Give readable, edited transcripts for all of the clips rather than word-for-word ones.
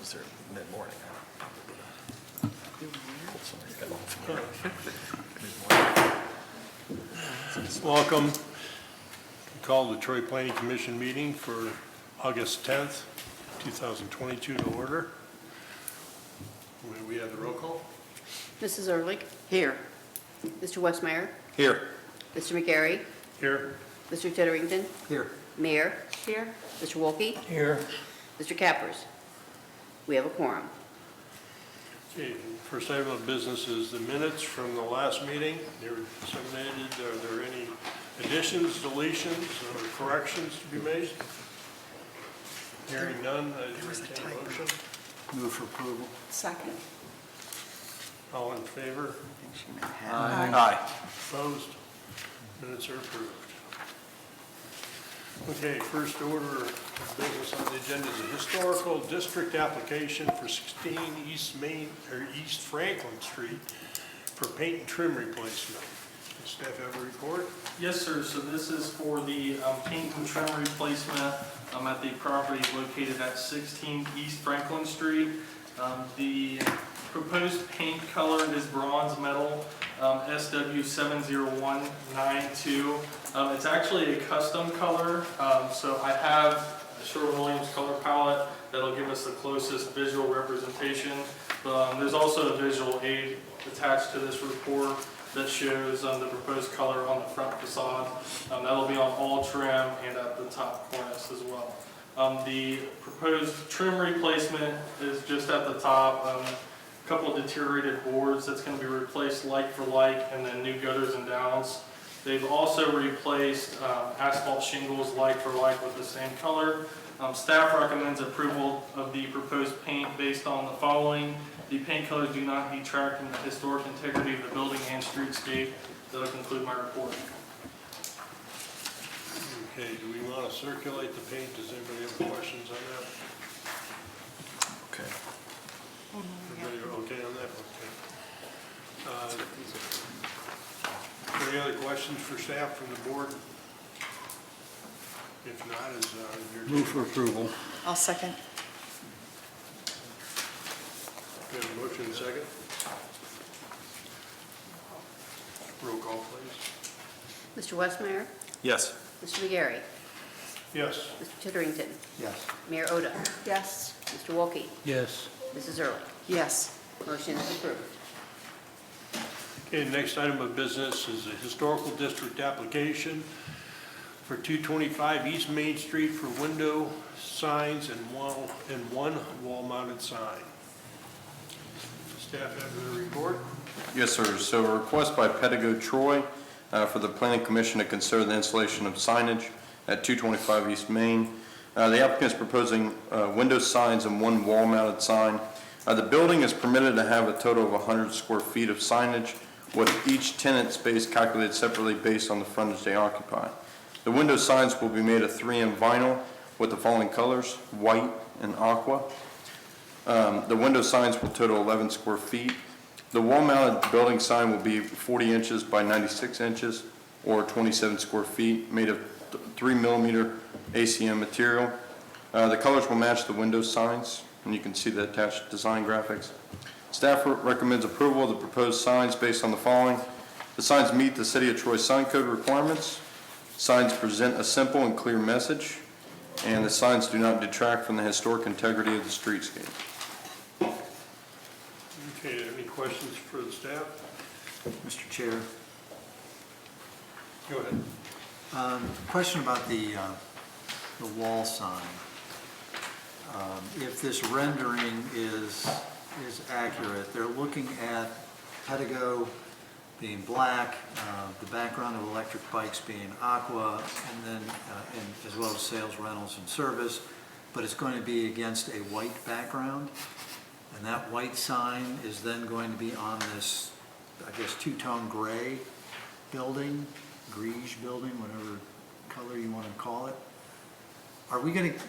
was there mid-morning. Welcome. We call the Troy Planning Commission meeting for August 10th, 2022 to order. We have the roll call. Mrs. Ehrlich? Here. Mr. Westmeyer? Here. Mr. McGarry? Here. Mr. Titterington? Here. Mayor? Here. Mr. Wolke? Here. Mr. Cappers? We have a quorum. Okay, first item of business is the minutes from the last meeting. They were disseminated. Are there any additions, deletions, or corrections to be made? Hearing none, I entertain a motion. Move for approval. Second. All in favor? Aye. Opposed? Minutes are approved. Okay, first order of business on the agenda is a historical district application for 16 East Main, or East Franklin Street for paint and trim replacement. Does staff have a report? Yes, sir. So this is for the paint and trim replacement at the property located at 16 East Franklin Street. The proposed paint color is bronze metal, SW70192. It's actually a custom color, so I have a Sherwin-Williams color palette that'll give us the closest visual representation. There's also a visual aid attached to this report that shows the proposed color on the front facade. That'll be on all trim and at the top cornice as well. The proposed trim replacement is just at the top. A couple of deteriorated boards that's going to be replaced like for like, and then new gutters and downs. They've also replaced asphalt shingles like for like with the same color. Staff recommends approval of the proposed paint based on the following. The paint colors do not detract from the historic integrity of the building and streetscape. That'll conclude my report. Okay, do we want to circulate the paint? Does anybody have questions on that? Okay. Everybody okay on that? Okay. Any other questions for staff from the board? If not, is your... Move for approval. I'll second. We have a motion and a second. Roll call, please. Mr. Westmeyer? Yes. Mr. McGarry? Yes. Mr. Titterington? Yes. Mayor Oda? Yes. Mr. Wolke? Yes. Mrs. Ehrlich? Yes. Motion is approved. Okay, the next item of business is a historical district application for 225 East Main Street for window signs and one wall-mounted sign. Staff have the report. Yes, sir. So a request by Pedigo Troy for the Planning Commission to consider the installation of signage at 225 East Main. The applicant is proposing window signs and one wall-mounted sign. The building is permitted to have a total of 100 square feet of signage, with each tenant space calculated separately based on the frontage they occupy. The window signs will be made of 3M vinyl with the following colors: white and aqua. The window signs will total 11 square feet. The wall-mounted building sign will be 40 inches by 96 inches, or 27 square feet, made of 3mm ACM material. The colors will match the window signs, and you can see the attached design graphics. Staff recommends approval of the proposed signs based on the following. The signs meet the City of Troy sign code requirements. Signs present a simple and clear message, and the signs do not detract from the historic integrity of the streetscape. Okay, any questions for the staff? Mr. Chair, Go ahead. question about the wall sign. If this rendering is accurate, they're looking at Pedigo being black, the background of electric bikes being aqua, and then as well as sales, rentals, and service, but it's going to be against a white background, and that white sign is then going to be on this, I guess, two-tone gray building, greige building, whatever color you want to call it. Are we going to...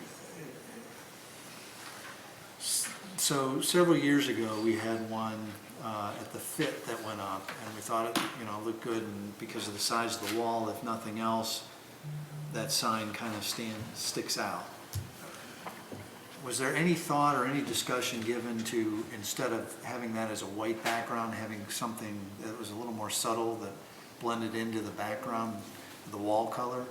So several years ago, we had one at the fit that went up, and we thought it, looked good, and because of the size of the wall, if nothing else, that sign kind of sticks out. Was there any thought or any discussion given to, instead of having that as a white background, having something that was a little more subtle that blended into the background, the wall color?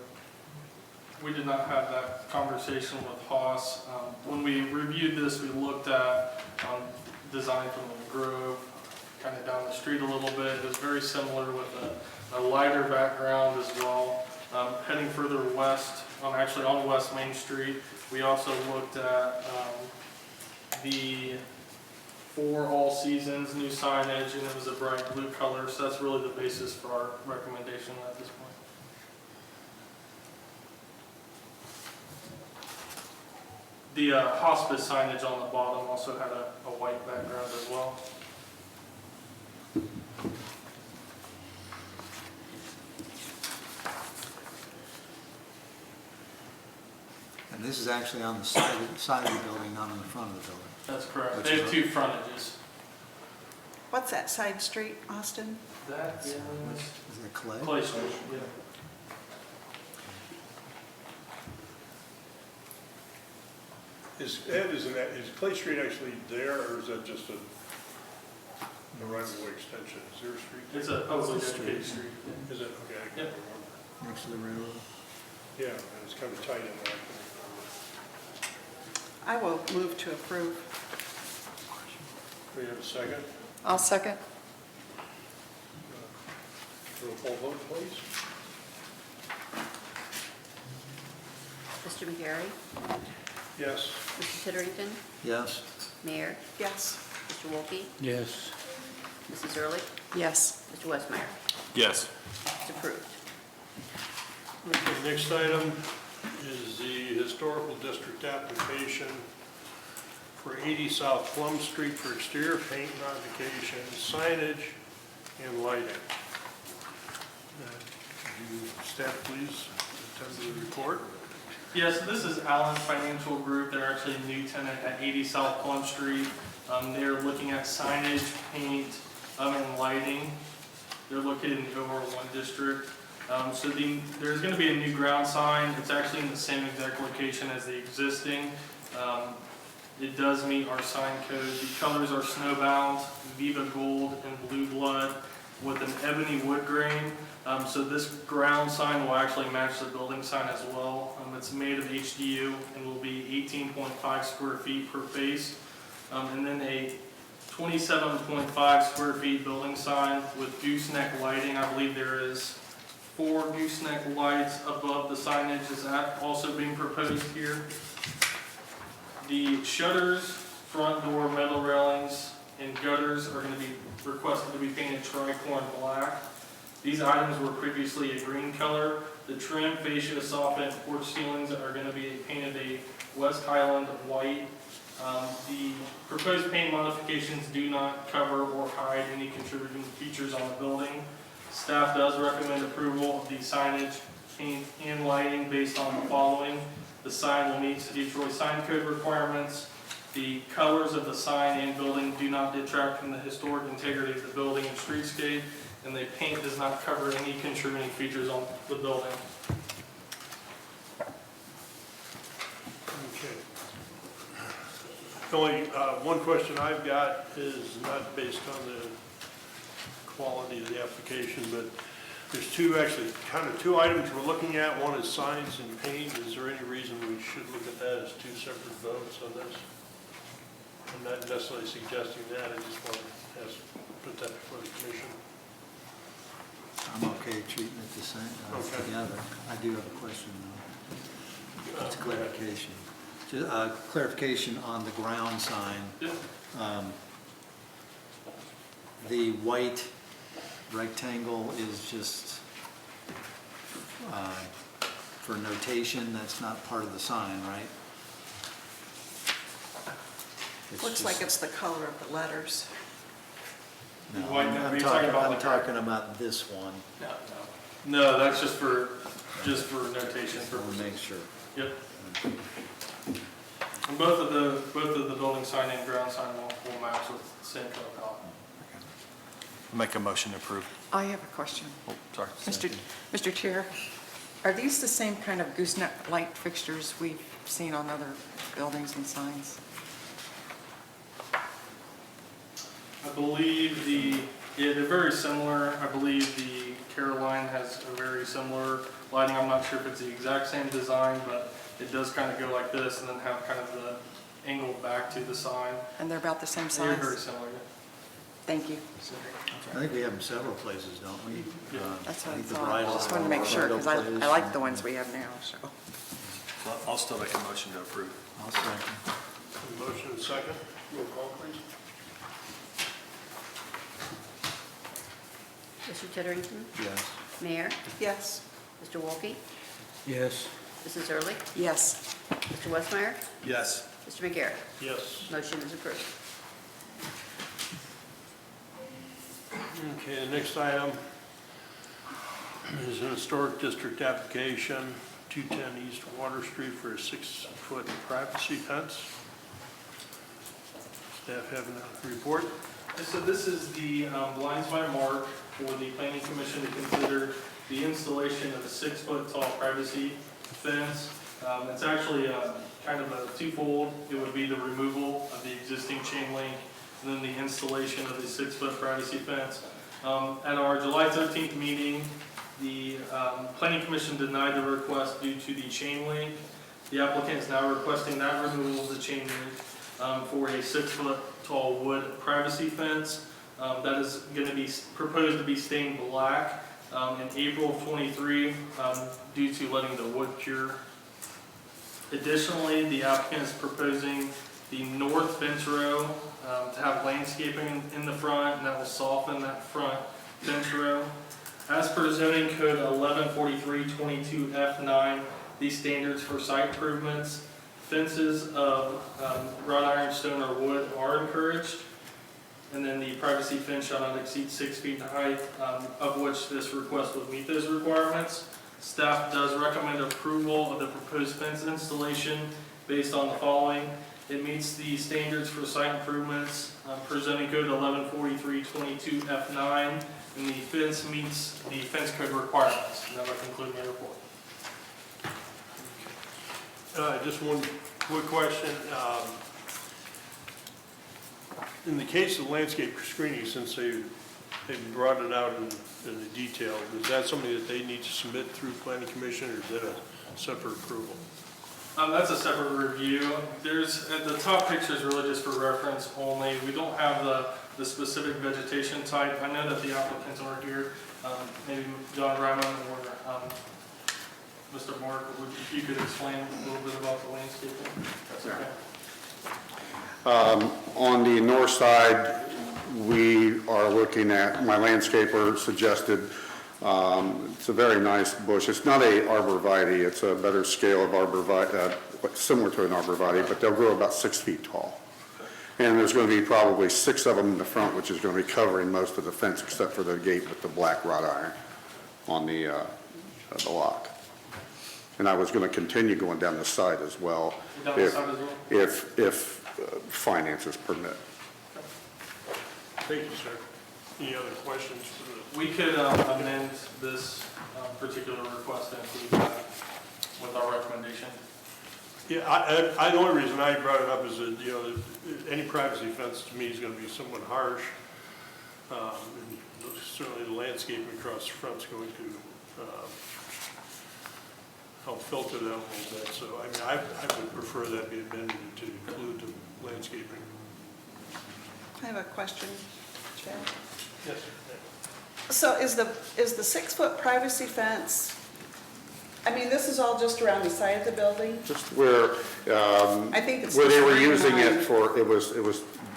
We did not have that conversation with Haas. When we reviewed this, we looked at design from the Grove, kind of down the street a little bit. It was very similar with a lighter background as well. Heading further west, actually on West Main Street, we also looked at the For All Seasons new signage, and it was a bright blue color, so that's really the basis for our recommendation at this point. The hospice signage on the bottom also had a white background as well. And this is actually on the side of the building, not on the front of the building. That's correct. Which They have is- two frontages. What's that side street, Austin? That is Is that clay? Clay Street. Yeah. Is Clay Street actually there, or is that just a right-of-way extension? Is there a street? It's a publicly It's a street. dedicated street. Is it? Okay, I can't Yep. remember. Next to the railroad? Yeah, and it's kind of tight in there. I will move to approve. Do we have a second? I'll second. Roll call vote, please. Mr. McGarry? Yes. Mr. Titterington? Yes. Mayor? Yes. Mr. Wolke? Yes. Mrs. Early? Yes. Mr. Westmeyer? Yes. It's approved. Okay, next item is the Historical District application for 80 South Plum Street for exterior paint modification, signage, and lighting. Staff, please, attend to the report. Yes, this is Allen's Financial Group. They're actually a new tenant at 80 South Plum Street. They're looking at signage, paint, and lighting. They're located in the OR1 district. There's going to be a new ground sign. It's actually in the same exact location as the existing. It does meet our sign code. The colors are snowbound, Viva Gold, and Blue Blood with an ebony wood grain. So this ground sign will actually match the building sign as well. It's made of HDU and will be 18.5 square feet per face. And then a 27.5 square feet building sign with gooseneck lighting. I believe there is 4 gooseneck lights above the signage. Is that also being proposed here? The shutters, front door, metal railings, and gutters are going to be requested to be painted tricorn black. These items were previously a green color. The trim, fascia, soffit, porch ceilings are going to be painted a West Highland white. The proposed paint modifications do not cover or hide any contributing features on the building. Staff does recommend approval of the signage, paint, and lighting based on the following. The sign will meet City of Troy sign code requirements. The colors of the sign and building do not detract from the historic integrity of the building and streetscape, and the paint does not cover any contributing features on the building. Okay. The only one question I've got is not based on the quality of the application, but there's two items we're looking at. One is signs and paint. Is there any reason we should look at that as 2 separate votes on this? I'm not necessarily suggesting that. I just want to put that before the commission. I'm okay treating it the same, Okay. together. I do have a question though. It's Go ahead. clarification. Just, clarification on the ground sign. Yep. The white rectangle is just for notation, that's not part of the sign, right? It's Looks just- like it's the color of the letters. No, White number, I'm you're talking, talking about I'm the- talking about this one. No, that's just for notation Just want purposes. to make sure. Yep. And both of the building sign and ground sign will match with the same color palette. Make a motion to approve. I have a question. Oh, sorry. Mr. Chair, Are these the same kind of gooseneck light fixtures we've seen on other buildings and signs? I believe yeah, they're very similar. I believe the Caroline has a very similar lighting. I'm not sure if it's the exact same design, but it does kind of go like this and then have kind of the angle back to the sign. And they're about the same They're very size? similar. Thank you. I think we have them several places, don't we? Yeah. That's what I think the thought. bridal- Just wanted to make sure, because I bridal like place the and- ones we have now, so. I'll still make a motion to approve. I'll second. Motion and second. Roll call, please. Mr. Titterington? Yes. Mayor? Yes. Mr. Wolke? Yes. Mrs. Early? Yes. Mr. Westmeyer? Yes. Mr. McGarrett? Yes. Motion is approved. Okay, the next item is an historic district application, 210 East Water Street for a 6-foot privacy fence. Staff having a report? So this is the lines by mark for the planning commission to consider the installation of a 6-foot tall privacy fence. It's actually kind of a twofold. It would be the removal of the existing chain link and then the installation of the 6-foot privacy fence. At our July 13th meeting, the planning commission denied the request due to the chain link. The applicant is now requesting that removal of the chain link for a 6-foot tall wood privacy fence. That is going to be proposed to be stained black in April of 23 due to letting the wood cure. Additionally, the applicant is proposing the north fence row to have landscaping in the front, and that will soften that front fence row. As per zoning code 1143-22F9, these standards for site improvements, fences of wrought iron, stone, or wood are encouraged. And then the privacy fence shall not exceed 6 feet in height, of which this request would meet those requirements. Staff does recommend approval of the proposed fence installation based on the following. It meets the standards for site improvements per zoning code 1143-22F9, and the fence meets the fence code requirements. And that will conclude my report. Just one quick question. In the case of landscape screening, since they brought it out in the detail, is that something that they need to submit through planning commission, or is that a separate approval? That's a separate review. There's, the top picture is really just for reference only. We don't have the specific vegetation type. I know that the applicants are here. Maybe John Ryman or Mr. Mark, if you could explain a little bit about the landscaping. That's okay. On the north side, we are looking at, my landscaper suggested, it's a very nice bush. It's not a arborvitae, it's a better scale of arborvitae, similar to an arborvitae, but they'll grow about 6 feet tall. And there's going to be probably 6 of them in the front, which is going to be covering most of the fence except for the gate with the black wrought iron on the lock. And I was going to continue going down the side as well, Down the side as well? if finances permit. Thank you, sir. Any other questions for the? We could amend this particular request and include that with our recommendation. Yeah, the only reason I brought it up is that, you know, any privacy fence to me is going to be somewhat harsh. And certainly the landscaping across the front is going to help filter that a little bit. So, I mean, I would prefer that be amended to include the landscaping. I have a question, Chair. Yes. So is the 6-foot privacy fence, I mean, this is all just around the side of the building? Just where, I think it's where they were just using it behind. for, it was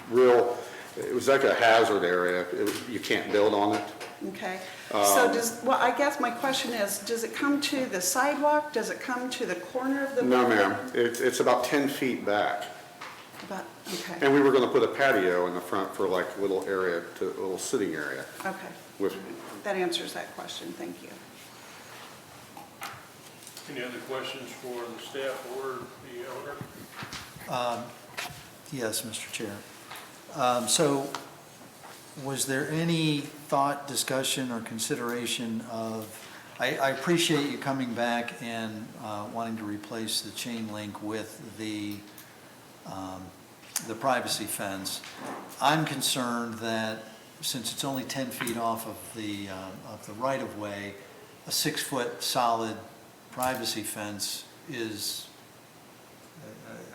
real, it was like a hazard area. You can't build on it. Okay. So well, I guess my question is, does it come to the sidewalk? Does it come to the corner of the No, building? ma'am. It's about 10 feet back. Okay, And we were going to put a patio in the front for like a little area, a little sitting area okay. with, That answers that question, thank you. Any other questions for the staff or the owner? Yes, Mr. Chair. So was there any thought, discussion, or consideration of I appreciate you coming back and wanting to replace the chain link with the privacy fence. I'm concerned that since it's only 10 feet off of the right-of-way, a 6-foot solid privacy fence is,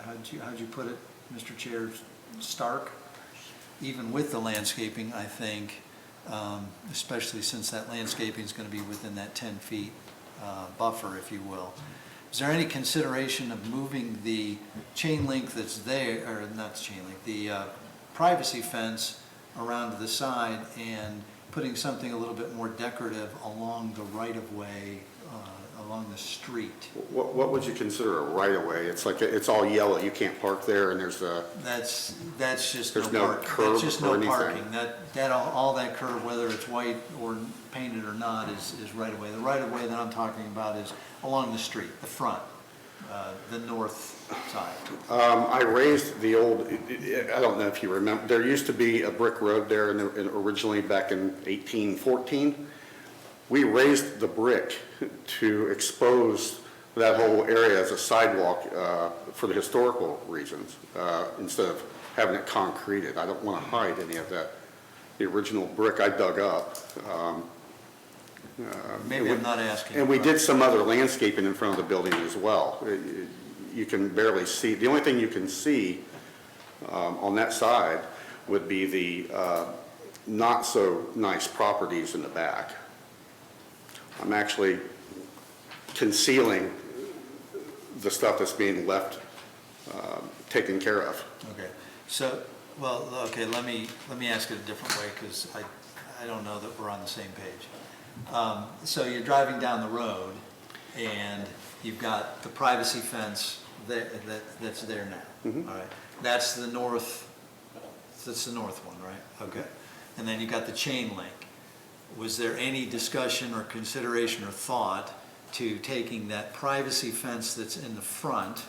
how'd you put it, Mr. Chair, stark? Even with the landscaping, I think, especially since that landscaping is going to be within that 10 feet buffer, if you will. Is there any consideration of moving the chain link that's there, or not the chain link, the privacy fence around to the side and putting something a little bit more decorative along the right-of-way, along the street? What would you consider a right-of-way? It's like, it's all yellow, you can't park there, and there's a, That's just There's no no parking. curb That's just or no anything. parking. All that curb, whether it's white or painted or not, is right-of-way. The right-of-way that I'm talking about is along the street, the front, the north side. I raised the old, I don't know if you remember, there used to be a brick road there originally back in 1814. We raised the brick to expose that whole area as a sidewalk for the historical reasons, instead of having it concreted. I don't want to hide any of that. The original brick I dug up. Maybe I'm not asking. And we did some other landscaping in front of the building as well. You can barely see, the only thing you can see on that side would be the not so nice properties in the back. I'm actually concealing the stuff that's being left taken care of. Okay, so, well, okay, let me ask it a different way, because I don't know that we're on the same page. So you're driving down the road, and you've got the privacy fence that's there now. Mhm. All right, that's the north one, right? Okay, and then you've got the chain link. Was there any discussion or consideration or thought to taking that privacy fence that's in the front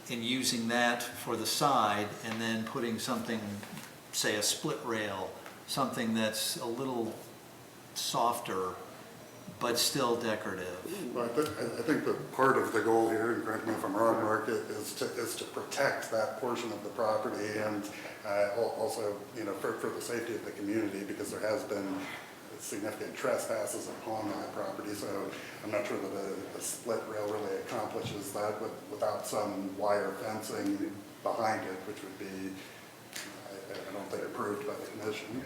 and using that for the side, and then putting something, say a split rail, something that's a little softer but still decorative? Well, I think that part of the goal here, and correct me if I'm wrong, Mark, is to protect that portion of the property, and also, you know, for the safety of the community, because there has been significant trespasses upon that property. So I'm not sure that a split rail really accomplishes that without some wire fencing behind it, which would be, I don't think, approved by the commission.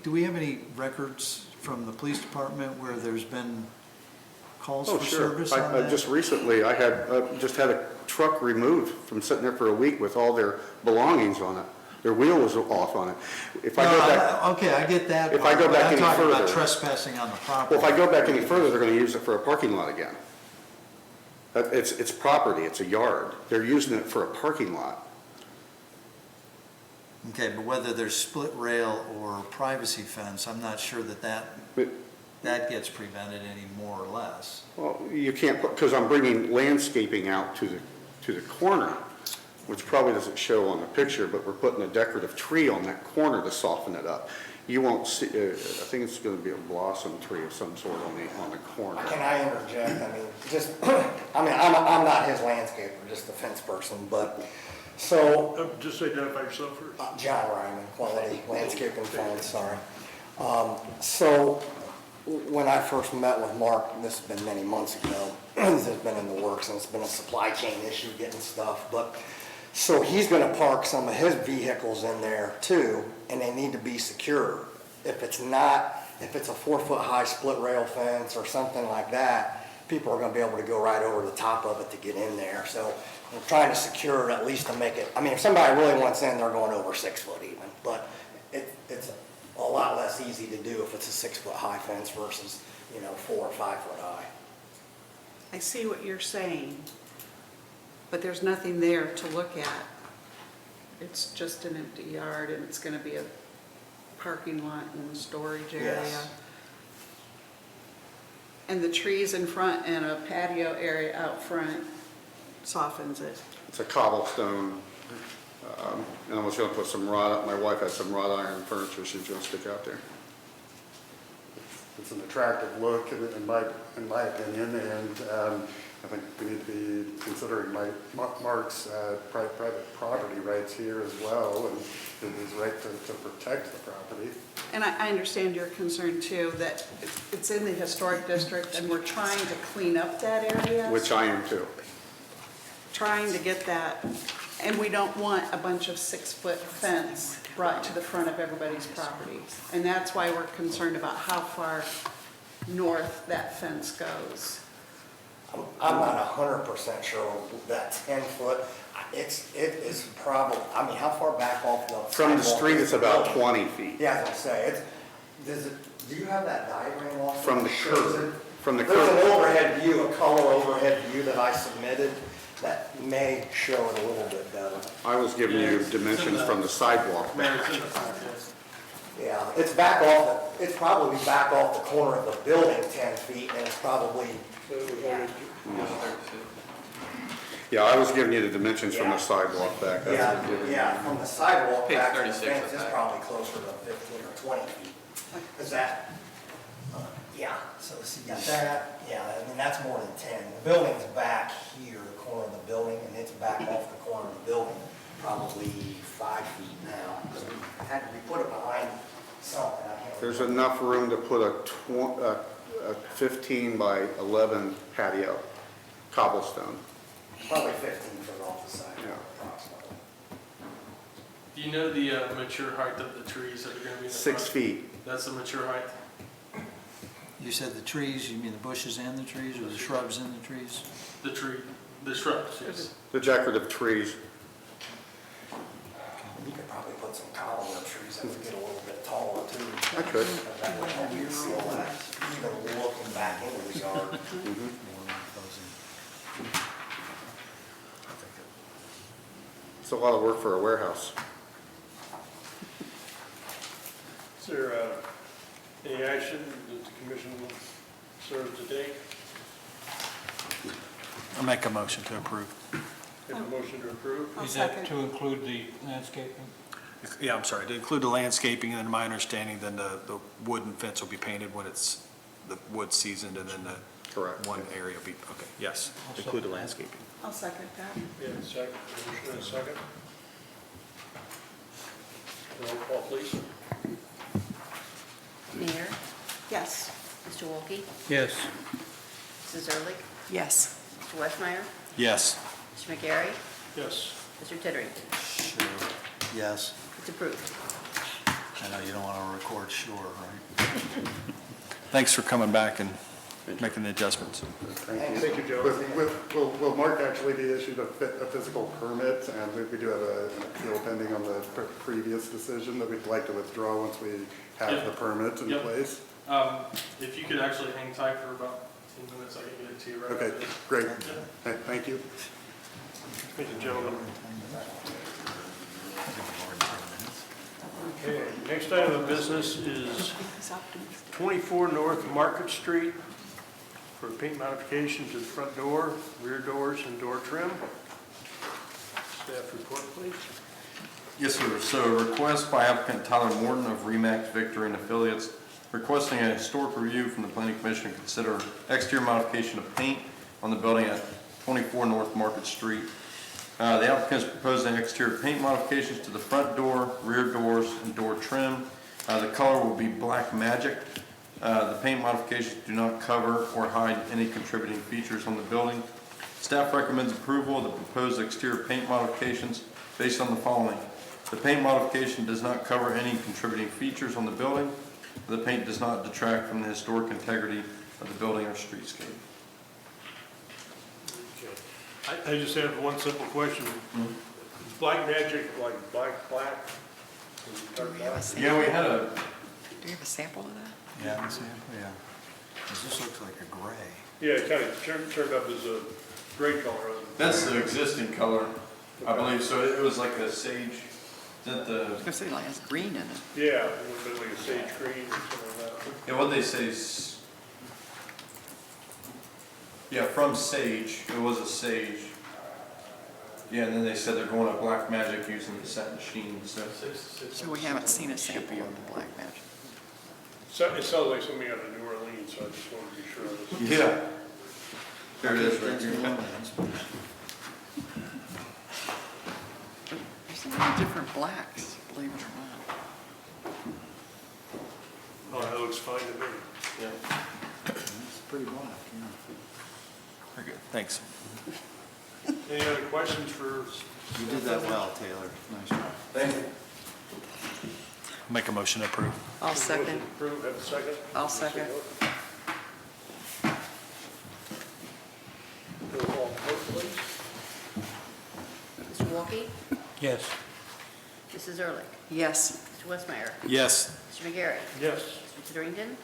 Do we have any records from the police department where there's been calls Oh, for sure. service on that? Just recently, I had just had a truck removed from sitting there for a week with all their belongings on it. Their wheel was off on it. If I go back, Okay, I get that. If I part, go but back I'm any talking about further- trespassing on the property. well, if I go back any further, they're going to use it for a parking lot again. It's property, it's a yard. They're using it for a parking lot. Okay, but whether there's split rail or privacy fence, I'm not sure But, that gets prevented any more or less. well, you can't put, because I'm bringing landscaping out to the corner, which probably doesn't show on the picture, but we're putting a decorative tree on that corner to soften it up. You won't see, I think it's going to be a blossom tree of some sort on the corner. Can I interject? I mean, just, I'm not his landscaper, just the fence person, but, so, Just identify yourself first. John Ryman, Quality Landscaping Fence, sorry. So, when I first met with Mark, this has been many months ago, this has been in the works, and it's been a supply chain issue getting stuff, but, so he's gonna park some of his vehicles in there too, and they need to be secure. If it's a 4-foot high split rail fence or something like that, people are gonna be able to go right over the top of it to get in there. So we're trying to secure it at least to make it, I mean, if somebody really wants in, they're going over 6 foot even, but it's a lot less easy to do if it's a 6-foot high fence versus, 4 or 5 foot high. I see what you're saying, but there's nothing there to look at. It's just an empty yard, and it's gonna be a parking lot and a storage area. Yes. And the trees in front and a patio area out front softens it. It's a cobblestone, and I was going to put some my wife had some wrought iron furniture she's going to stick out there. it's an attractive look in my opinion, and I think we need to be considering Mark's private property rights here as well, and his right to protect the property. And I understand your concern too, that it's in the historic district and we're trying to clean up that area. Which I am too. Trying to get that, and we don't want a bunch of 6-foot fence brought to the front of everybody's property. And that's why we're concerned about how far north that fence goes. I'm not 100% sure that 10-foot, it is probably, I mean, how far back off the From the sidewalk street, is it's the about building? 20 feet. Yeah, I was gonna say, do you have that diagram off? From the curb, from the There's an curb. overhead view, a color overhead view that I submitted that may show it a little bit better. I was giving you dimensions from the sidewalk Mayor, back. it's in the front, yes. Yeah, it's probably back off the corner of the building 10 feet, and it's probably, Yeah, I was giving you the dimensions from the sidewalk back. That's what I'm giving you. yeah, from the sidewalk Page back to the 36 fence, of it's that. probably closer to 15 or 20 feet. Is that, yeah, so see, you got that, yeah, I mean, that's more than 10. The building's back here, the corner of the building, and it's back off the corner of the building, probably 5 feet now. Because we put it behind something, I can't There's remember. enough room to put a 15 by 11 patio, cobblestone. Probably 15 foot off the side, Yeah. approximately. Do you know the mature height of the trees that are going to be in the 6 front? feet. That's the mature height? You said the trees, you mean the bushes and the trees, or the shrubs and the trees? The shrubs, yes. The decorative trees. You could probably put some columnar trees that would get a little bit taller too. I could. That would help you seal that, even looking back into the yard. It's a lot of work for a warehouse. Is there any action that the commission will serve today? I'll make a motion to approve. Have a motion to approve? I'll Is that second. to include the landscaping? Yeah, I'm sorry, to include the landscaping, and then my understanding, then the wooden fence will be painted when it's the wood seasoned, and then the Correct. one area will be, okay, yes, include the landscaping. I'll second that. Yeah, second, motion and a second. Roll call, please. Mayor, Yes. Mr. Wolke, Yes. Mrs. Ehrlich, Yes. Mr. Westmeyer, Yes. Mr. McGarry, Yes. Mr. Titterington. Sure. Yes. It's approved. I know you don't want to record sure, right? Thanks for coming back and making the adjustments. Thank you, Joe. Will Mark actually be issued a physical permit? And we do have an appeal pending on the previous decision that we'd like to withdraw once we have Yep. the permit in Yep. place. If you could actually hang tight for about 10 minutes, I can get it to you right Okay, after this. great. Thank you. Thank you, gentlemen. Okay, next item of business is 24 North Market Street for paint modification to the front door, rear doors, and door trim. Staff report, please. Yes, sir. So request by applicant Tyler Morton of Remax Victory and Affiliates requesting a historic review from the planning commission to consider exterior modification of paint on the building at 24 North Market Street. The applicant is proposing exterior paint modifications to the front door, rear doors, and door trim. The color will be Black Magic. The paint modifications do not cover or hide any contributing features on the building. Staff recommends approval of the proposed exterior paint modifications based on the following. The paint modification does not cover any contributing features on the building. The paint does not detract from the historic integrity of the building or streetscape. I just have one simple question. Is Black Magic like black? Do we have a sample? Yeah, we had a, Do we have a sample of that? Yeah, the sample, yeah. 'Cause this looks like a gray. Yeah, it kind of turned up as a gray color. that's the existing color, I believe. So it was like a sage, is that I was the, gonna say, like, it has green in it. Yeah, a little bit like a sage green or something like that. yeah, what they say yeah, from sage, it was a sage. Yeah, and then they said they're going to Black Magic using the satin sheen, so. So we haven't seen a sample of the Black Magic. So, it sounds like somebody out of New Orleans, so I just wanted to be sure of this. Yeah. There it is right That's here. New Orleans. There's so many different blacks, believe it or not. Oh, that looks fine to me. It's pretty black, yeah. Very good, thanks. Any other questions for? You did that well, Taylor. Nice job. Thank you. Make a motion to approve. I'll second. Approve, have a second? I'll second. Roll call vote, please. Mr. Wolke? Yes. Mrs. Ehrlich? Yes. Mr. Westmeyer? Yes. Mr. McGarry? Yes. Mr. Titterington?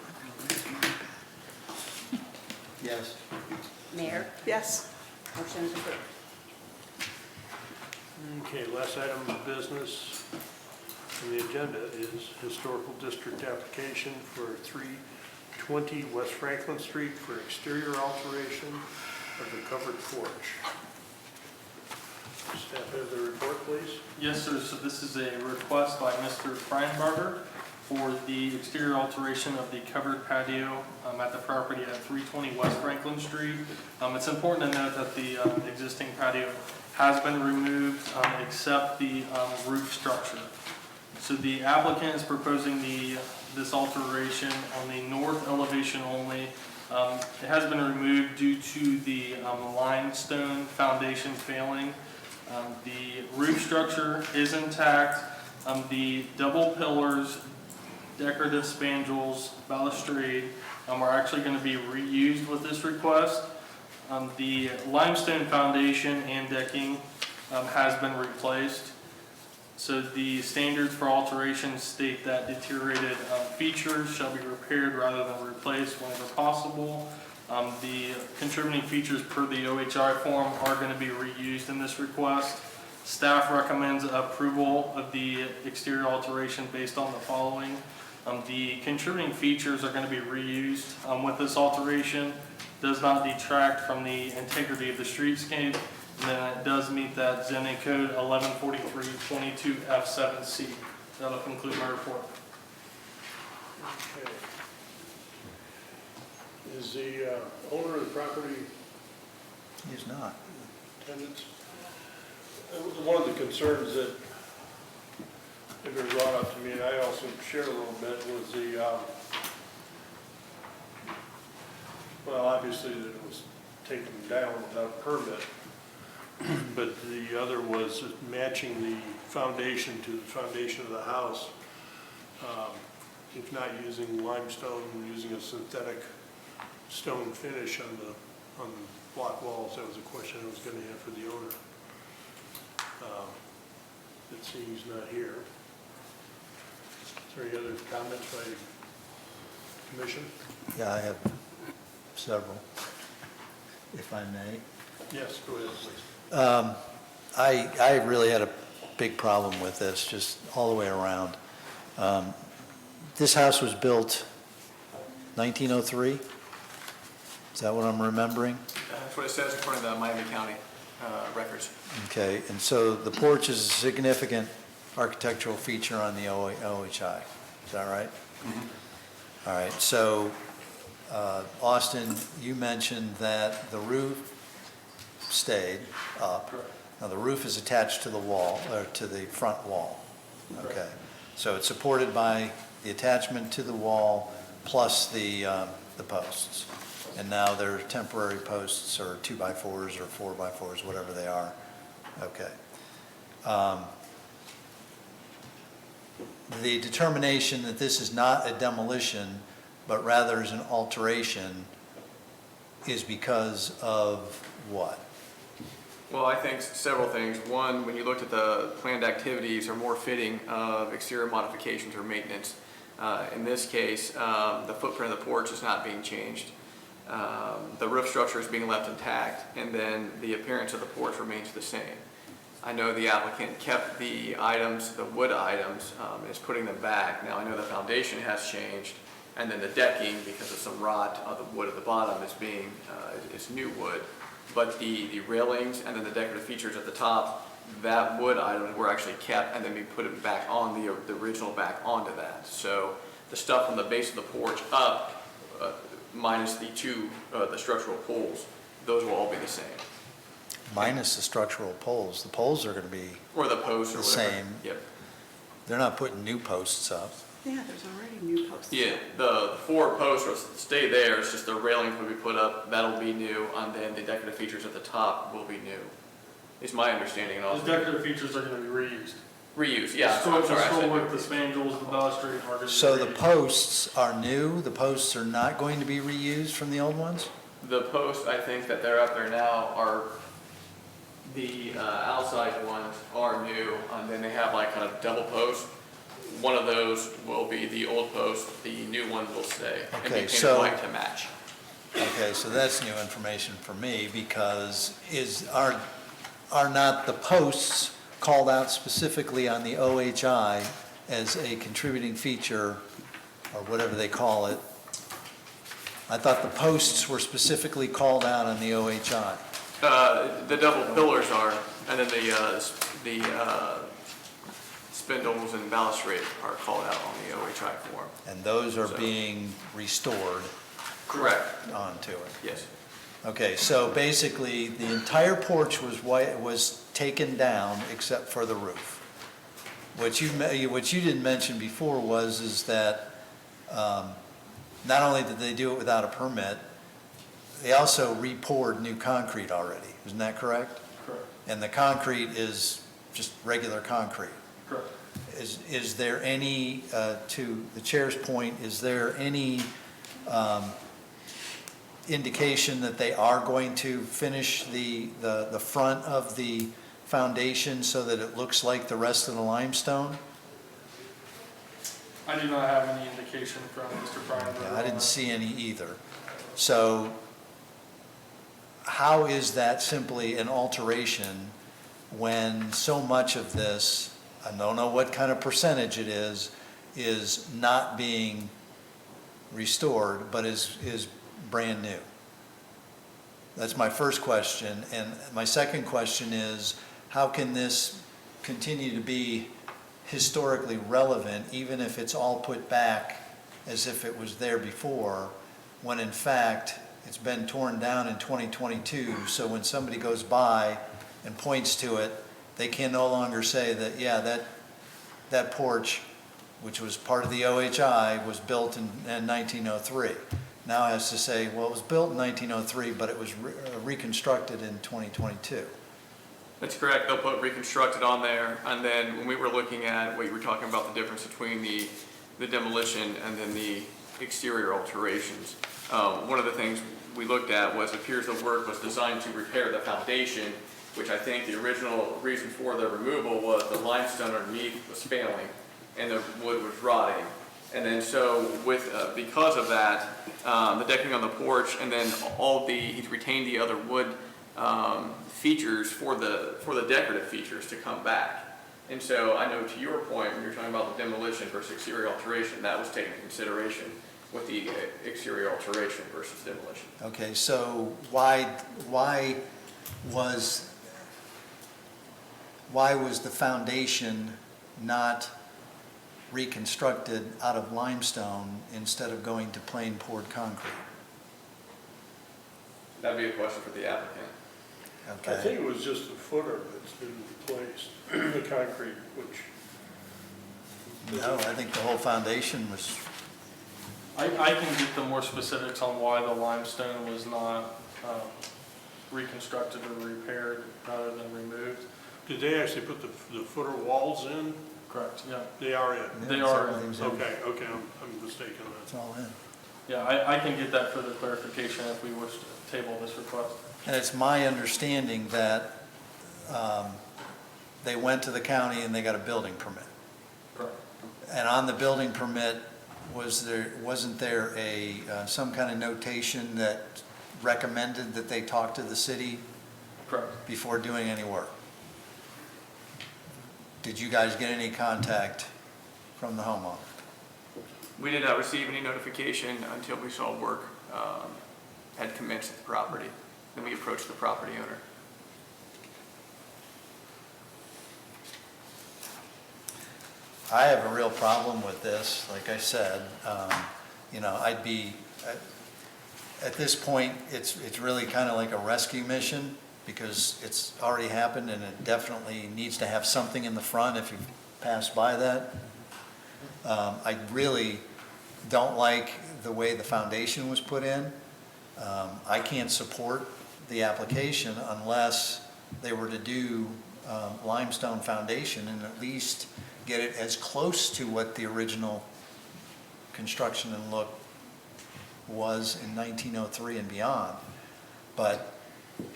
Yes. Mayor? Yes. Motion is approved. Okay, last item of business on the agenda is historical district application for 320 West Franklin Street for exterior alteration of the covered porch. Staff have the report, please. Yes, sir. So this is a request by Mr. Freinbarger for the exterior alteration of the covered patio at the property at 320 West Franklin Street. It's important to note that the existing patio has been removed except the roof structure. So the applicant is proposing this alteration on the north elevation only. It has been removed due to the limestone foundation failing. The roof structure is intact. The double pillars, decorative spandrels, balustrade are actually going to be reused with this request. The limestone foundation and decking has been replaced. So the standards for alteration state that deteriorated features shall be repaired rather than replaced whenever possible. The contributing features per the OHI form are going to be reused in this request. Staff recommends approval of the exterior alteration based on the following. The contributing features are going to be reused with this alteration. Does not detract from the integrity of the streetscape, and then it does meet that zoning code 1143-22F7C. That'll conclude my report. Okay. Is the owner of the property He's not. tenants? One of the concerns that had been brought up to me, and I also shared a little bit, was the, well, obviously that it was taken down without permit, but the other was matching the foundation to the foundation of the house. If not using limestone, using a synthetic stone finish on the block walls. That was a question I was going to have for the owner. It seems not here. Is there any other comments by the commission? Yeah, I have several, if I may. Yes, go ahead, please. I really had a big problem with this, just all the way around. This house was built 1903? Is that what I'm remembering? That's what it says according to the Miami County records. Okay, and so the porch is a significant architectural feature on the OHI, is that right? All right, so Austin, you mentioned that the roof stayed up. Correct. Now, the roof is attached to the wall, or to the front wall. Okay, so it's supported by the attachment to the wall plus the posts. And now they're temporary posts, or 2x4s or 4x4s, whatever they are. Okay. The determination that this is not a demolition, but rather is an alteration, is because of what? Well, I think several things. One, when you looked at the planned activities or more fitting of exterior modifications or maintenance, in this case, the footprint of the porch is not being changed. The roof structure is being left intact, and then the appearance of the porch remains the same. I know the applicant kept the items, the wood items, is putting them back. Now, I know the foundation has changed, and then the decking, because of some rot of the wood at the bottom, is being, is new wood. But the railings and then the decorative features at the top, that wood items were actually kept and then we put it back on the original back onto that. So the stuff on the base of the porch up, minus the structural poles, those will all be the same. Minus the structural poles. The poles are going to be Or the posts or the whatever. same. Yep. They're not putting new posts up. Yeah, there's already new posts. Yeah, the 4 posts will stay there, it's just the railings will be put up, that'll be new, and then the decorative features at the top will be new. Is my understanding, and The also decorative features are gonna be reused. reuse, yeah. The I'm sorry, I scroll said work, the reuse. spandrels, the balustrade are gonna be So the reused. posts are new? The posts are not going to be reused from the old ones? The posts, I think that they're up there now are, the outside ones are new, and then they have like kind of double posts. One of those will be the old post, the new one will stay, and be Okay, painted so- white to match. Okay, so that's new information for me because are not the posts called out specifically on the OHI as a contributing feature or whatever they call it? I thought the posts were specifically called out on the OHI. The double pillars are, and then the spindles and balustrade are called out on the OHI form. And those are So- being restored Correct, onto it. yes. Okay, so basically, the entire porch was taken down except for the roof. What you didn't mention before is that not only did they do it without a permit, they also re-poured new concrete already. Isn't that correct? Correct, And the concrete is just regular concrete. correct. Is there any, to the chair's point, is there any indication that they are going to finish the front of the foundation so that it looks like the rest of the limestone? I do not have any indication from Mr. Bryan. Yeah, I didn't see any either. So how is that simply an alteration when so much of this, I don't know what kind of percentage it is not being restored, but is brand new? That's my first question. And my second question is, how can this continue to be historically relevant, even if it's all put back as if it was there before, when in fact it's been torn down in 2022, so when somebody goes by and points to it, they can no longer say that, yeah, that porch, which was part of the OHI, was built in 1903. Now it has to say, well, it was built in 1903, but it was reconstructed in 2022. That's correct, they'll put Reconstructed on there, and then when we were looking at what you were talking about, the difference between the demolition and then the exterior alterations, one of the things we looked at was it appears the work was designed to repair the foundation, which I think the original reason for the removal was the limestone underneath was failing and the wood was rotting. And then so with, because of that, the decking on the porch and then he's retained the other wood features for the decorative features to come back. And so I know to your point, when you're talking about the demolition versus exterior alteration, that was taken into consideration with the exterior alteration versus demolition. Okay, so why was the foundation not reconstructed out of limestone instead of going to plain poured concrete? That'd be a question for the applicant. I Okay. think it was just the footer that's been replaced, the concrete, which, No, I think the whole foundation was, I can get the more specifics on why the limestone was not reconstructed or repaired rather than removed. did they actually put the footer walls in? Correct, yeah. They are in? They yeah, are- everything's in. Okay, I'm mistaken then. It's all in. Yeah, I can get that further clarification if we wish to table this request. And it's my understanding that they went to the county and they got a building permit. Correct. And on the building permit, wasn't there some kind of notation that recommended that they talk to the city Correct. before doing any work? Did you guys get any contact from the homeowner? We did not receive any notification until we saw work had commenced at the property. Then we approached the property owner. I have a real problem with this, like I said. I'd be, at this point, it's really kind of like a rescue mission, because it's already happened, and it definitely needs to have something in the front if you pass by that. I really don't like the way the foundation was put in. I can't support the application unless they were to do limestone foundation and at least get it as close to what the original construction and look was in 1903 and beyond. But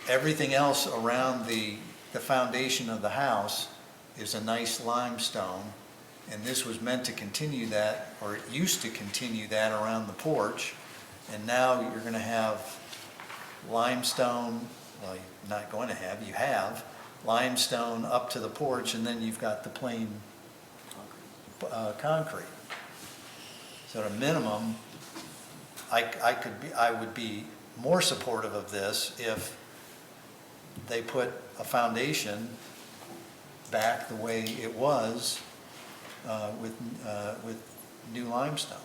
everything else around the foundation of the house is a nice limestone, and this was meant to continue that, or it used to continue that around the porch, and now you're going to have limestone, well, you're not going to have, you have limestone up to the porch, and then you've got the plain concrete. So at a minimum, I would be more supportive of this if they put a foundation back the way it was with new limestone.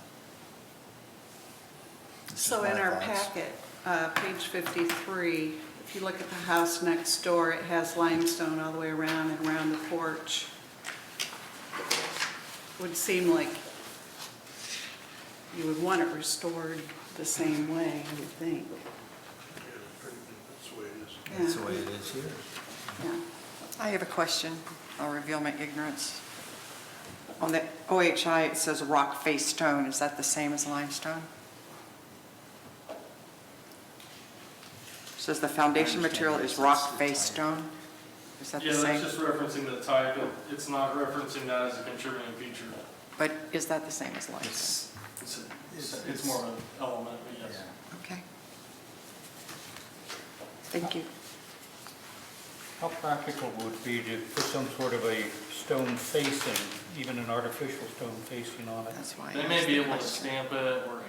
This is So in my our thoughts. packet, page 53, if you look at the house next door, it has limestone all the way around and around the porch. Would seem like you would want it restored the same way, I would think. That's the way it is. That's the Yeah. way it is here. Yeah. I have a question. I'll reveal my ignorance. On the OHI, it says rock face stone. Is that the same as limestone? Says the foundation material is rock face stone? Is that the Yeah, same? that's just referencing the type. It's not referencing that as a contributing feature. But is that the same as limestone? It's more of an element, but yes. Okay. Thank you. How practical would it be to put some sort of a stone facing, even an artificial stone facing on it? That's why I They asked may be the able to question. stamp it or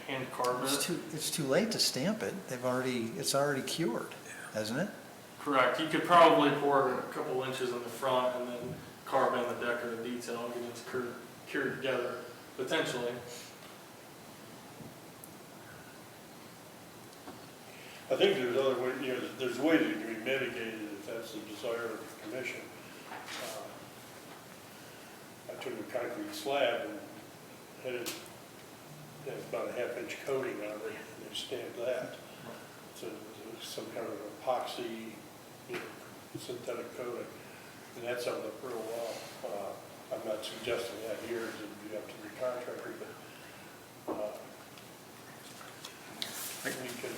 hand carve it. It's too late to stamp it. It's already cured, hasn't it? Correct. You could probably pour it a couple inches in the front and then carve in the decorative detail and get it cured together, potentially. I think there's other ways, there's ways it can be mitigated if that's the desire of the commission. I took a concrete slab and had it, about a half-inch coating on it, and they stamped that. So it's some kind of epoxy, synthetic coating, and that's held up real well. I'm not suggesting that here, it'd be up to the contractor, but we can,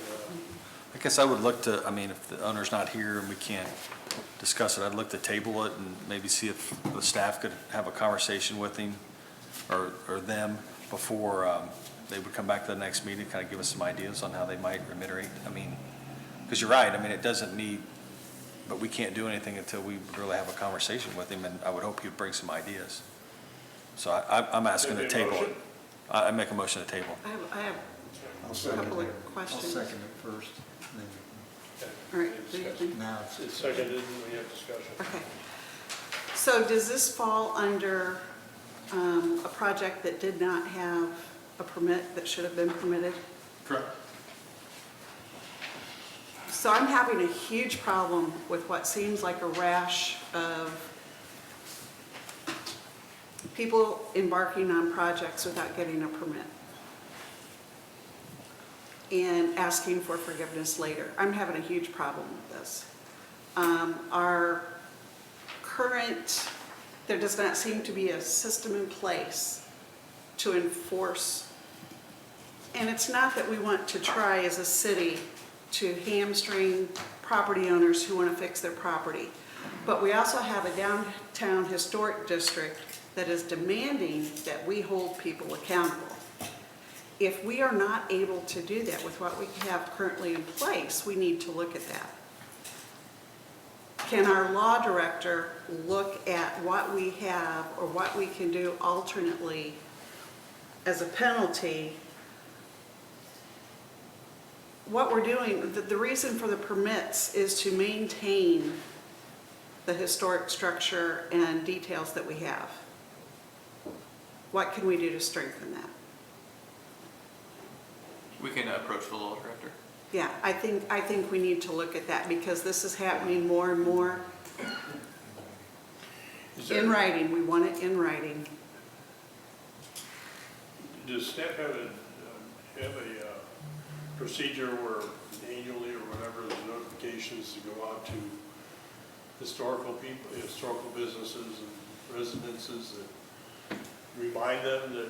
I guess I would look to, if the owner's not here and we can't discuss it, I'd look to table it and maybe see if the staff could have a conversation with him or them before they would come back to the next meeting, kind of give us some ideas on how they might remediate. Because you're right, it doesn't need, but we can't do anything until we really have a conversation with him, and I would hope he'd bring some ideas. So I'm asking to Maybe a table it. motion? I make a motion to table. I have a couple of I'll questions. second it first. All right, what do you think? Now it's seconded and we have discussion. Okay. So does this fall under a project that did not have a permit that should have been permitted? Correct. So I'm having a huge problem with what seems like a rash of people embarking on projects without getting a permit and asking for forgiveness later. I'm having a huge problem with this. Our current, there does not seem to be a system in place to enforce. And it's not that we want to try as a city to hamstring property owners who want to fix their property. But we also have a downtown historic district that is demanding that we hold people accountable. If we are not able to do that with what we have currently in place, we need to look at that. Can our law director look at what we have or what we can do alternately as a penalty? What we're doing, the reason for the permits is to maintain the historic structure and details that we have. What can we do to strengthen that? We can approach the law director. Yeah, I think we need to look at that because this is happening more and more. Is there- In writing, we want it in writing. Does staff have a procedure where annually or whatever, the notifications to go out to historical people, historical businesses and residences that remind them that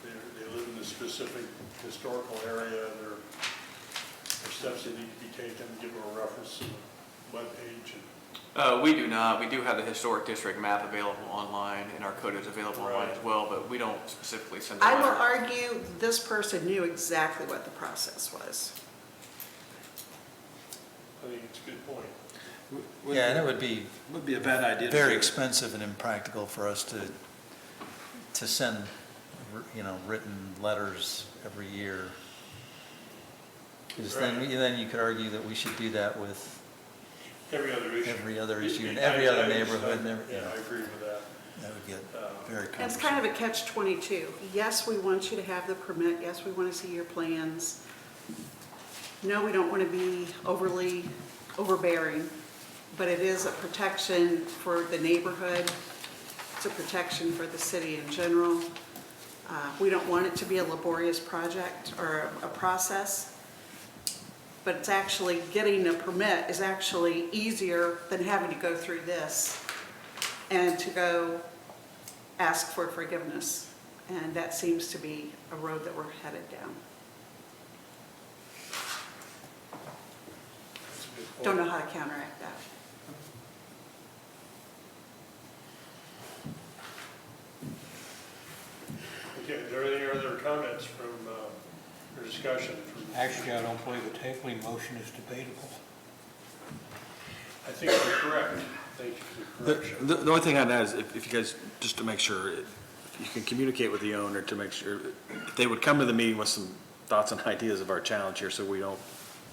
they live in a specific historical area, there are steps that need to be taken, give them a reference to the webpage? We do not. We do have the historic district map available online, and our code is available online as well, but we don't specifically send a I letter. will argue this person knew exactly what the process was. I think it's a good point. Yeah, and it would be a bad idea. very expensive and impractical for us to send, written letters every year. Because then you could argue that we should do that with Every other issue. every other issue in every other neighborhood. And Yeah, I agree with that. that would get very And it's cumbersome. kind of a catch-22. Yes, we want you to have the permit. Yes, we want to see your plans. No, we don't want to be overbearing, but it is a protection for the neighborhood. It's a protection for the city in general. We don't want it to be a laborious project or a process, but it's actually, getting a permit is actually easier than having to go through this and to go ask for forgiveness. And that seems to be a road that we're headed down. That's a good point. Don't know how to counteract that. Okay, are there any other comments from, or discussion from? Actually, I don't believe a tabling motion is debatable. I think you're correct. Thank you for the correction. The only thing I'd add is if you guys, just to make sure, if you can communicate with the owner to make sure, if they would come to the meeting with some thoughts and ideas of our challenge here, so we don't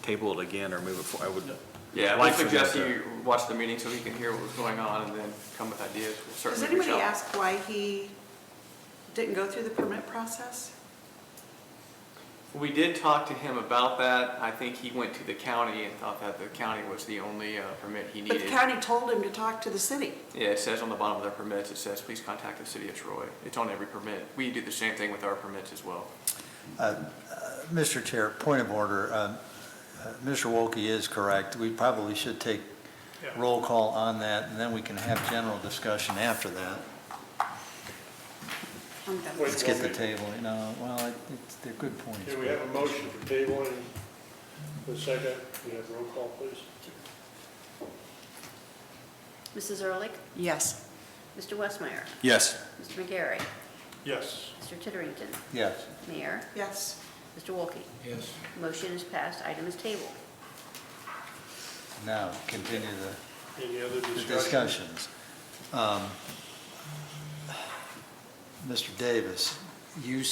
table it again or move it forward. I would Yeah, we like for them suggest to- you watch the meeting so he can hear what was going on and then come with ideas. We'll Does certainly reach anybody out. ask why he didn't go through the permit process? We did talk to him about that. I think he went to the county and thought that the county was the only permit he But needed. the county told him to talk to the city. Yeah, it says on the bottom of their permits, it says, please contact the city of Troy. It's on every permit. We do the same thing with our permits as well. Mr. Chair, point of order. Mr. Wolke is correct. We probably should take Yeah. roll call on that, and then we can have general discussion after that. I'm done. Wait, Let's get the wait. table, they're good points. Okay, we have a motion for tabling. The second, we have roll call, please. Mrs. Ehrlich, Yes. Mr. Westmeyer, Yes. Mr. McGarry, Yes. Mr. Titterington, Yes. Mayor, Yes. Mr. Wolke. Yes. Motion is passed, item is tabled. Now, continue Any other the discussion? discussions. Mr. Davis, you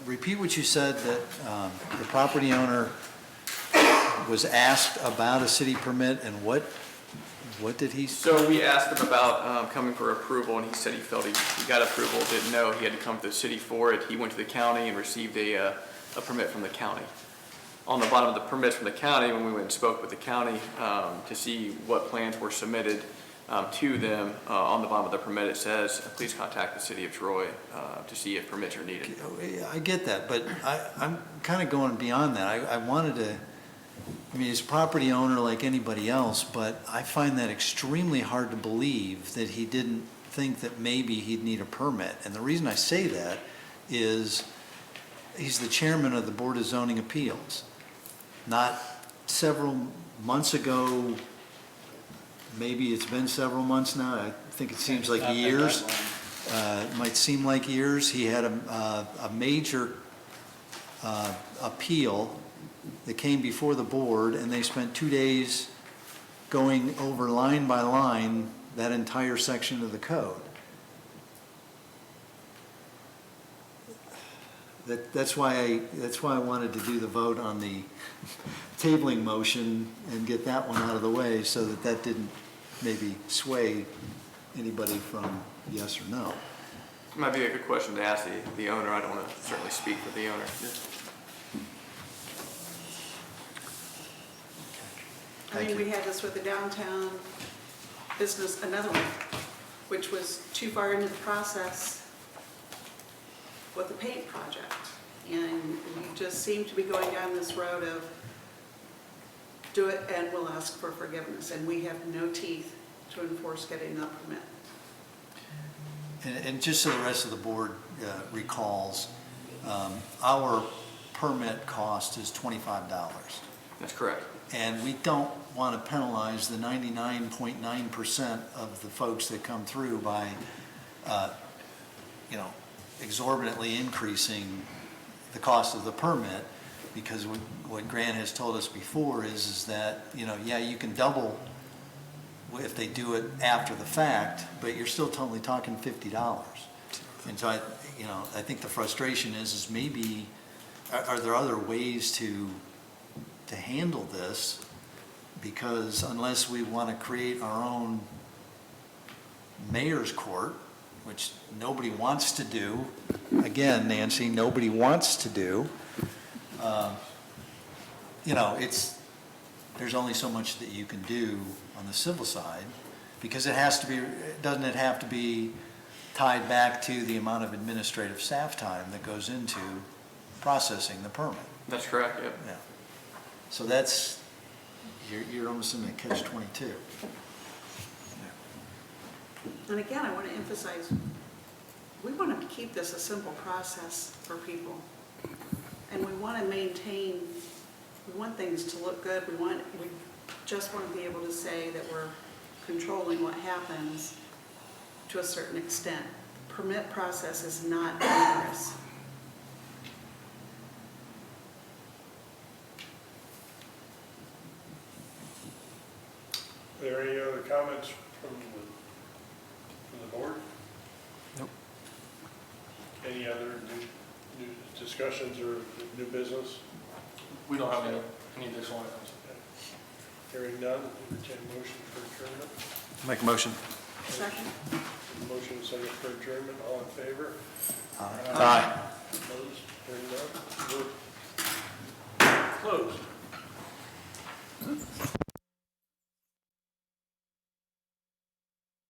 repeat what you said, that the property owner was asked about a city permit, and what did he say? So we asked him about coming for approval, and he said he felt he got approval, didn't know he had to come to the city for it. He went to the county and received a permit from the county. On the bottom of the permits from the county, when we went and spoke with the county to see what plans were submitted to them, on the bottom of the permit, it says, please contact the city of Troy to see if permits are needed. I get that, but I'm kind of going beyond that. I wanted to, he's a property owner like anybody else, but I find that extremely hard to believe that he didn't think that maybe he'd need a permit. And the reason I say that is he's the chairman of the Board of Zoning Appeals. Not several months ago, maybe it's been several months now, I think it seems like years. It might seem like years. He had a major appeal that came before the board, and they spent 2 days going over line by line that entire section of the code. That's why I wanted to do the vote on the tabling motion and get that one out of the way, so that didn't maybe sway anybody from yes or no. Might be a good question to ask the owner. I don't want to certainly speak for the owner. I mean, we had this with the downtown business, another one, which was too far into the process with the paint project. And we just seem to be going down this road of do it and we'll ask for forgiveness. And we have no teeth to enforce getting that permit. And just so the rest of the board recalls, our permit cost is $25. That's correct. And we don't want to penalize the 99.9% of the folks that come through by, exorbitantly increasing the cost of the permit, because what Grant has told us before is that, yeah, you can double if they do it after the fact, but you're still totally talking $50. And so I think the frustration is maybe, are there other ways to handle this? Because unless we want to create our own mayor's court, which nobody wants to do, again, Nancy, nobody wants to do, there's only so much that you can do on the civil side, because doesn't it have to be tied back to the amount of administrative staff time that goes into processing the permit? That's correct, yep. Yeah. So you're almost in a catch-22. And again, I want to emphasize, we want to keep this a simple process for people. And we want to maintain, we want things to look good. We just want to be able to say that we're controlling what happens to a certain extent. The permit process is not dangerous. Are there any other comments from the board? Nope. Any other new discussions or new business? We don't have any additional items. Hearing none, entertain a motion for adjournment. Make a motion. Second? Motion and second for adjournment, all in favor? Aye. Opposed? Hearing none, we're closed.